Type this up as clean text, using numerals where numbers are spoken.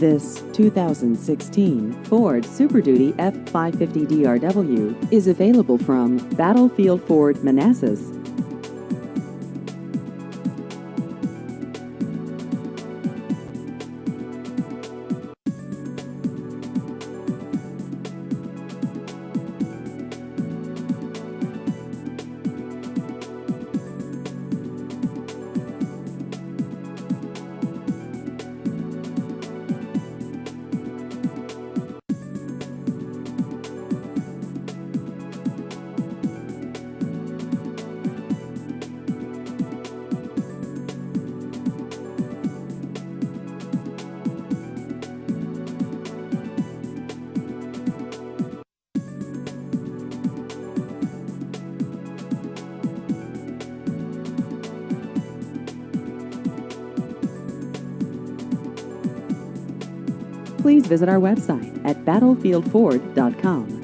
This 2016 Ford Super Duty F550 DRW is available from Battlefield Ford, Manassas. Please visit our website at battlefieldford.com.